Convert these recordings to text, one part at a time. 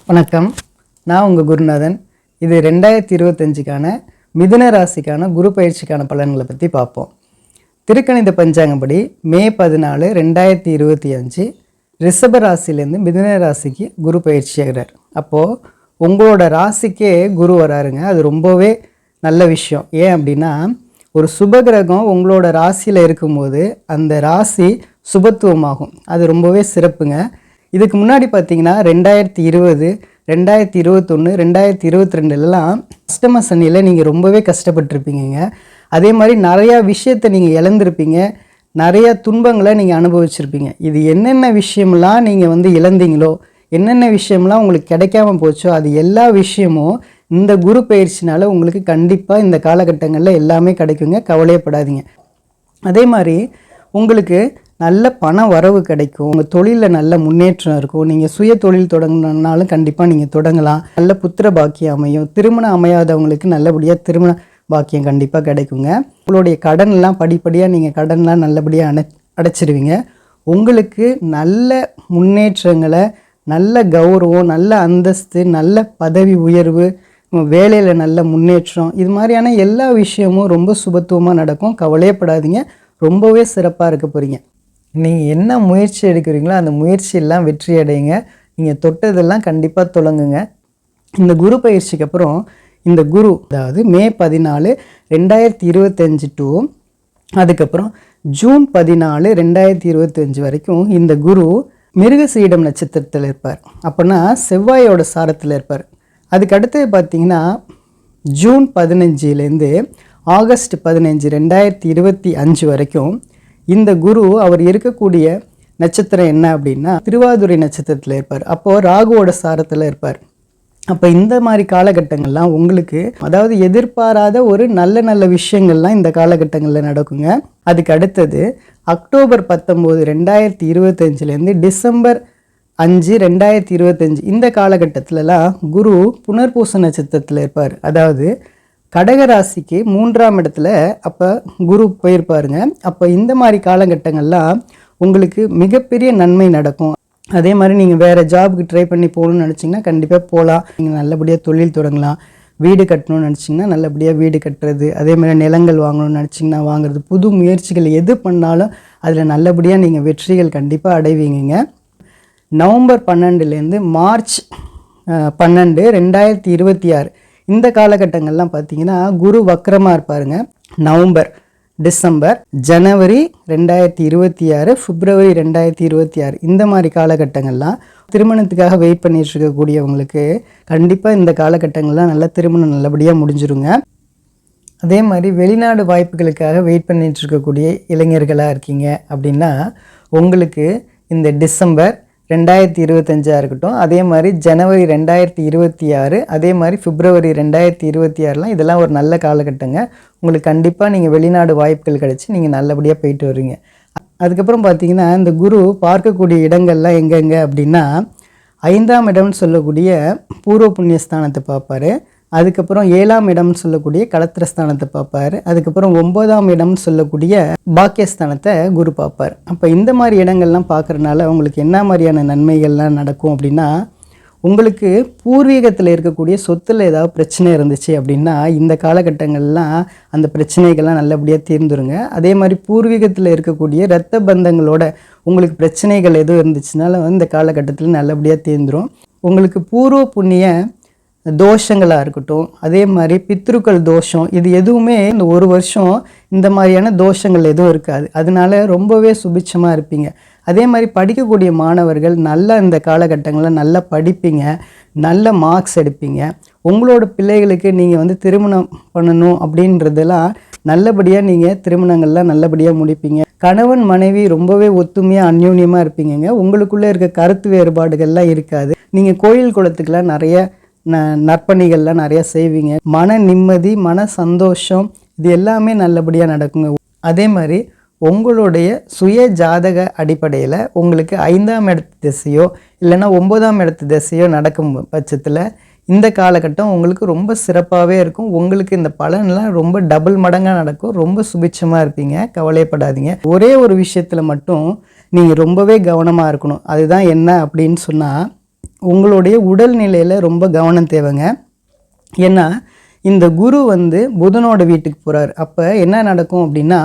வணக்கம். நான் உங்கள் குருநாதன். இது 2025க்கான மிதுன ராசிக்கான குரு பயிற்சிக்கான பலன்களை பற்றி பார்ப்போம். திருக்கணித பஞ்சாங்கப்படி மே 14, 2025 ரிஷப ராசிலேருந்து மிதுன ராசிக்கு குரு பயிற்சி ஆகிறார். அப்போது உங்களோட ராசிக்கே குரு வராருங்க. அது ரொம்பவே நல்ல விஷயம். ஏன் அப்படின்னா, ஒரு சுபகிரகம் உங்களோட ராசியில் இருக்கும்போது அந்த ராசி சுபத்துவமாகும். அது ரொம்பவே சிறப்புங்க. இதுக்கு முன்னாடி பார்த்தீங்கன்னா 2020, 2021, 2022லாம் அஷ்டம சனியில் நீங்கள் ரொம்பவே கஷ்டப்பட்டுருப்பீங்க. அதே மாதிரி நிறையா விஷயத்தை நீங்கள் இழந்திருப்பீங்க, நிறையா துன்பங்களை நீங்கள் அனுபவிச்சிருப்பீங்க. இது என்னென்ன விஷயம்லாம் நீங்கள் இழந்தீங்களோ, என்னென்ன விஷயம்லாம் உங்களுக்கு கிடைக்காம போச்சோ, அது எல்லா விஷயமும் இந்த குரு பயிற்சினால் உங்களுக்கு கண்டிப்பாக இந்த காலகட்டங்களில் எல்லாமே கிடைக்குங்க. கவலையப்படாதீங்க. அதே மாதிரி உங்களுக்கு நல்ல பண வரவு கிடைக்கும். உங்கள் தொழிலில் நல்ல முன்னேற்றம் இருக்கும். நீங்கள் சுய தொழில் தொடங்கினாலும் கண்டிப்பாக நீங்கள் தொடங்கலாம். நல்ல புத்திர பாக்கியம் அமையும். திருமணம் அமையாதவங்களுக்கு நல்லபடியாக திருமண பாக்கியம் கண்டிப்பாக கிடைக்குங்க. உங்களுடைய கடன்லாம் படிப்படியாக நீங்கள் கடன்லாம் நல்லபடியாக அடைச்சிருவீங்க. உங்களுக்கு நல்ல முன்னேற்றங்களை, நல்ல கௌரவம், நல்ல அந்தஸ்து, நல்ல பதவி உயர்வு, வேலையில் நல்ல முன்னேற்றம், இது மாதிரியான எல்லா விஷயமும் ரொம்ப சுபத்துவமாக நடக்கும். கவலையப்படாதீங்க. ரொம்பவே சிறப்பாக இருக்க போகிறீங்க. நீங்கள் என்ன முயற்சி எடுக்கிறீங்களோ அந்த முயற்சியெல்லாம் வெற்றி அடையுங்க. நீங்கள் தொட்டதெல்லாம் கண்டிப்பாக தொடங்குங்க. இந்த குரு பயிற்சிக்கு அப்புறம் இந்த குரு, அதாவது மே 14, 2025 டு அதுக்கப்புறம் ஜூன் 14, 2025 வரைக்கும் இந்த குரு மிருகசீடம் நட்சத்திரத்தில் இருப்பார். அப்போனா செவ்வாயோட சாரத்தில் இருப்பார். அதுக்கு அடுத்தது பார்த்திங்கன்னா ஜூன் 15லேருந்து ஆகஸ்ட் 15, 2025 வரைக்கும் இந்த குரு அவர் இருக்கக்கூடிய நட்சத்திரம் என்ன அப்படின்னா திருவாதுரை நட்சத்திரத்தில் இருப்பார். அப்போது ராகுவோட சாரத்தில் இருப்பார். அப்போ இந்த மாதிரி காலகட்டங்கள்லாம் உங்களுக்கு, அதாவது எதிர்பாராத ஒரு நல்ல நல்ல விஷயங்கள்லாம் இந்த காலகட்டங்களில் நடக்குங்க. அதுக்கு அடுத்தது அக்டோபர் 19, 2025லேருந்து டிசம்பர் 5, 2025 இந்த காலகட்டத்திலலாம் குரு புனர்பூச நட்சத்திரத்தில் இருப்பார். அதாவது கடகராசிக்கு 3ஆம் இடத்துல அப்போ குரு போயிருப்பாருங்க. அப்போ இந்த மாதிரி காலகட்டங்கள்லாம் உங்களுக்கு மிகப்பெரிய நன்மை நடக்கும். அதே மாதிரி நீங்கள் வேறு ஜாபுக்கு ட்ரை பண்ணி போகணுன்னு நினச்சிங்கன்னா கண்டிப்பாக போகலாம். நீங்கள் நல்லபடியாக தொழில் தொடங்கலாம். வீடு கட்டணும்னு நினச்சிங்கன்னா நல்லபடியாக வீடு கட்டுறது, அதே மாதிரி நிலங்கள் வாங்கணும்னு நினச்சிங்கன்னா வாங்குறது, புது முயற்சிகள் எது பண்ணாலும் அதில் நல்லபடியாக நீங்கள் வெற்றிகள் கண்டிப்பாக அடைவீங்க. நவம்பர் 12லேருந்து மார்ச் 12, 2026 இந்த காலகட்டங்கள்லாம் பார்த்தீங்கன்னா குரு வக்ரமாக இருப்பாருங்க. நவம்பர், டிசம்பர், ஜனவரி 2026, பிப்ரவரி 2026 இந்த மாதிரி காலகட்டங்கள்லாம் திருமணத்துக்காக வெயிட் பண்ணிட்டு இருக்கக்கூடியவங்களுக்கு கண்டிப்பாக இந்த காலகட்டங்கள்லாம் நல்லா திருமணம் நல்லபடியாக முடிஞ்சிருங்க. அதே மாதிரி வெளிநாடு வாய்ப்புகளுக்காக வெயிட் பண்ணிட்டு இருக்கக்கூடிய இளைஞர்களாக இருக்கீங்க அப்படின்னா உங்களுக்கு இந்த டிசம்பர் 2025 இருக்கட்டும், அதே மாதிரி ஜனவரி 2026, அதே மாதிரி பிப்ரவரி 2026லாம் இதெல்லாம் ஒரு நல்ல காலகட்டங்க. உங்களுக்கு கண்டிப்பாக நீங்கள் வெளிநாடு வாய்ப்புகள் கிடச்சி நீங்கள் நல்லபடியாக போயிட்டு வருவீங்க. அதுக்கப்புறம் பார்த்தீங்கன்னா இந்த குரு பார்க்கக்கூடிய இடங்கள்லாம் எங்கெங்கே அப்படின்னா 5ஆம் இடம்னு சொல்லக்கூடிய பூர்வ புண்ணியஸ்தானத்தை பார்ப்பார். அதுக்கப்புறம் 7ஆம் இடம்னு சொல்லக்கூடிய களத்திரஸ்தானத்தை பார்ப்பார். அதுக்கப்புறம் 9ஆம் இடம்னு சொல்லக்கூடிய பாக்கியஸ்தானத்தை குரு பார்ப்பார். அப்போ இந்த மாதிரி இடங்கள்லாம் பார்க்குறதுனால உங்களுக்கு என்ன மாதிரியான நன்மைகள்லாம் நடக்கும் அப்படின்னா, உங்களுக்கு பூர்வீகத்தில் இருக்கக்கூடிய சொத்தில் ஏதாவது பிரச்சனை இருந்துச்சு அப்படின்னா இந்த காலகட்டங்கள்லாம் அந்த பிரச்சனைகள்லாம் நல்லபடியாக தீர்ந்துருங்க. அதே மாதிரி பூர்வீகத்தில் இருக்கக்கூடிய இரத்த பந்தங்களோட உங்களுக்கு பிரச்சனைகள் எதுவும் இருந்துச்சுனாலும் இந்த காலகட்டத்தில் நல்லபடியாக தீர்ந்துடும். உங்களுக்கு பூர்வ புண்ணிய தோஷங்களாக இருக்கட்டும், அதே மாதிரி பித்ருக்கள் தோஷம், இது எதுவுமே இந்த ஒரு வருஷம் இந்த மாதிரியான தோஷங்கள் எதுவும் இருக்காது. அதனால ரொம்பவே சுபிட்சமாக இருப்பீங்க. அதே மாதிரி படிக்கக்கூடிய மாணவர்கள் நல்லா இந்த காலகட்டங்களில் நல்லா படிப்பீங்க, நல்ல மார்க்ஸ் எடுப்பீங்க. உங்களோட பிள்ளைகளுக்கு நீங்கள் திருமணம் பண்ணணும் அப்படின்றதெல்லாம் நல்லபடியாக நீங்கள் திருமணங்கள்லாம் நல்லபடியாக முடிப்பீங்க. கணவன் மனைவி ரொம்பவே ஒத்துமையாக அந்யோன்யமாக இருப்பீங்க. உங்களுக்குள்ளே இருக்க கருத்து வேறுபாடுகள்லாம் இருக்காது. நீங்கள் கோயில் குளத்துக்கெல்லாம் நிறைய நற்பணிகள்லாம் நிறையா செய்வீங்க. மன நிம்மதி, மன சந்தோஷம், இது எல்லாமே நல்லபடியாக நடக்குங்க. அதே மாதிரி உங்களுடைய சுய ஜாதக அடிப்படையில் உங்களுக்கு 5ஆம் இடத்து திசையோ இல்லைன்னா 9ஆம் இடத்து திசையோ நடக்கும் பட்சத்தில் இந்த காலகட்டம் உங்களுக்கு ரொம்ப சிறப்பாகவே இருக்கும். உங்களுக்கு இந்த பலன்லாம் ரொம்ப டபுள் மடங்காக நடக்கும். ரொம்ப சுபிட்சமாக இருப்பீங்க. கவலைப்படாதீங்க. ஒரே ஒரு விஷயத்தில் மட்டும் நீங்கள் ரொம்பவே கவனமாக இருக்கணும். அதுதான் என்ன அப்படின்னு சொன்னால், உங்களுடைய உடல்நிலையில் ரொம்ப கவனம் தேவைங்க. ஏன்னா இந்த குரு வந்து புதனோட வீட்டுக்கு போகிறார். அப்போ என்ன நடக்கும் அப்படின்னா,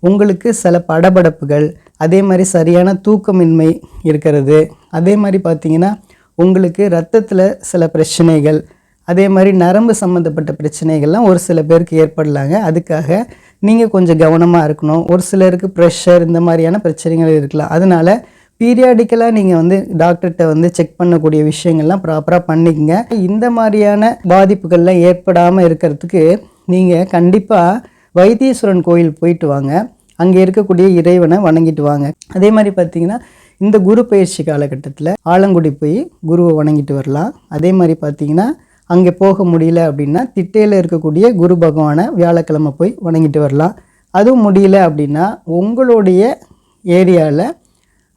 உங்களுக்கு சில படபடப்புகள், அதே மாதிரி சரியான தூக்கமின்மை இருக்கிறது, அதே மாதிரி பார்த்தீங்கன்னா உங்களுக்கு ரத்தத்தில் சில பிரச்சனைகள், அதே மாதிரி நரம்பு சம்மந்தப்பட்ட பிரச்சனைகள்லாம் ஒரு சில பேருக்கு ஏற்படலாங்க. அதுக்காக நீங்கள் கொஞ்சம் கவனமாக இருக்கணும். ஒரு சிலருக்கு ப்ரெஷர் இந்த மாதிரியான பிரச்சனைகள் இருக்கலாம். அதனால பீரியாடிக்கலாக நீங்கள் வந்து டாக்டர்கிட்ட வந்து செக் பண்ணக்கூடிய விஷயங்கள்லாம் ப்ராப்பராக பண்ணிக்கங்க. இந்த மாதிரியான பாதிப்புகள்லாம் ஏற்படாமல் இருக்கிறதுக்கு நீங்கள் கண்டிப்பாக வைத்தீஸ்வரன் கோயில் போயிட்டு வாங்க. அங்கே இருக்கக்கூடிய இறைவனை வணங்கிட்டு வாங்க. அதே மாதிரி பார்த்தீங்கன்னா இந்த குரு பயிற்சி காலகட்டத்தில் ஆலங்குடி போய் குருவை வணங்கிட்டு வரலாம். அதே மாதிரி பார்த்தீங்கன்னா அங்கே போக முடியல அப்படின்னா திட்டையில் இருக்கக்கூடிய குரு பகவானை வியாழக்கிழமை போய் வணங்கிட்டு வரலாம். அதுவும் முடியல அப்படின்னா உங்களுடைய ஏரியாவில்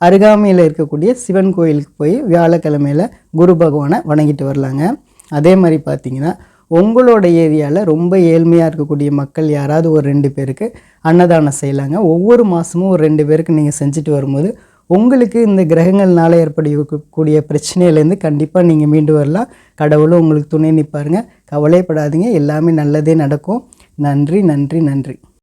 அருகாமையில் இருக்கக்கூடிய சிவன் கோயிலுக்கு போய் வியாழக்கிழமையில் குரு பகவானை வணங்கிட்டு வரலாங்க. அதே மாதிரி பார்த்தீங்கன்னா உங்களோட ஏரியாவில் ரொம்ப ஏழ்மையாக இருக்கக்கூடிய மக்கள் யாராவது ஒரு 2 பேருக்கு அன்னதானம் செய்யலாங்க. ஒவ்வொரு மாதமும் ஒரு 2 பேருக்கு நீங்கள் செஞ்சுட்டு வரும்போது உங்களுக்கு இந்த கிரகங்கள்னால ஏற்படக்கூடிய பிரச்சனையிலேருந்து கண்டிப்பாக நீங்கள் மீண்டு வரலாம். கடவுளும் உங்களுக்கு துணை நிற்பாருங்க. கவலைப்படாதீங்க, எல்லாமே நல்லதே நடக்கும். நன்றி நன்றி நன்றி.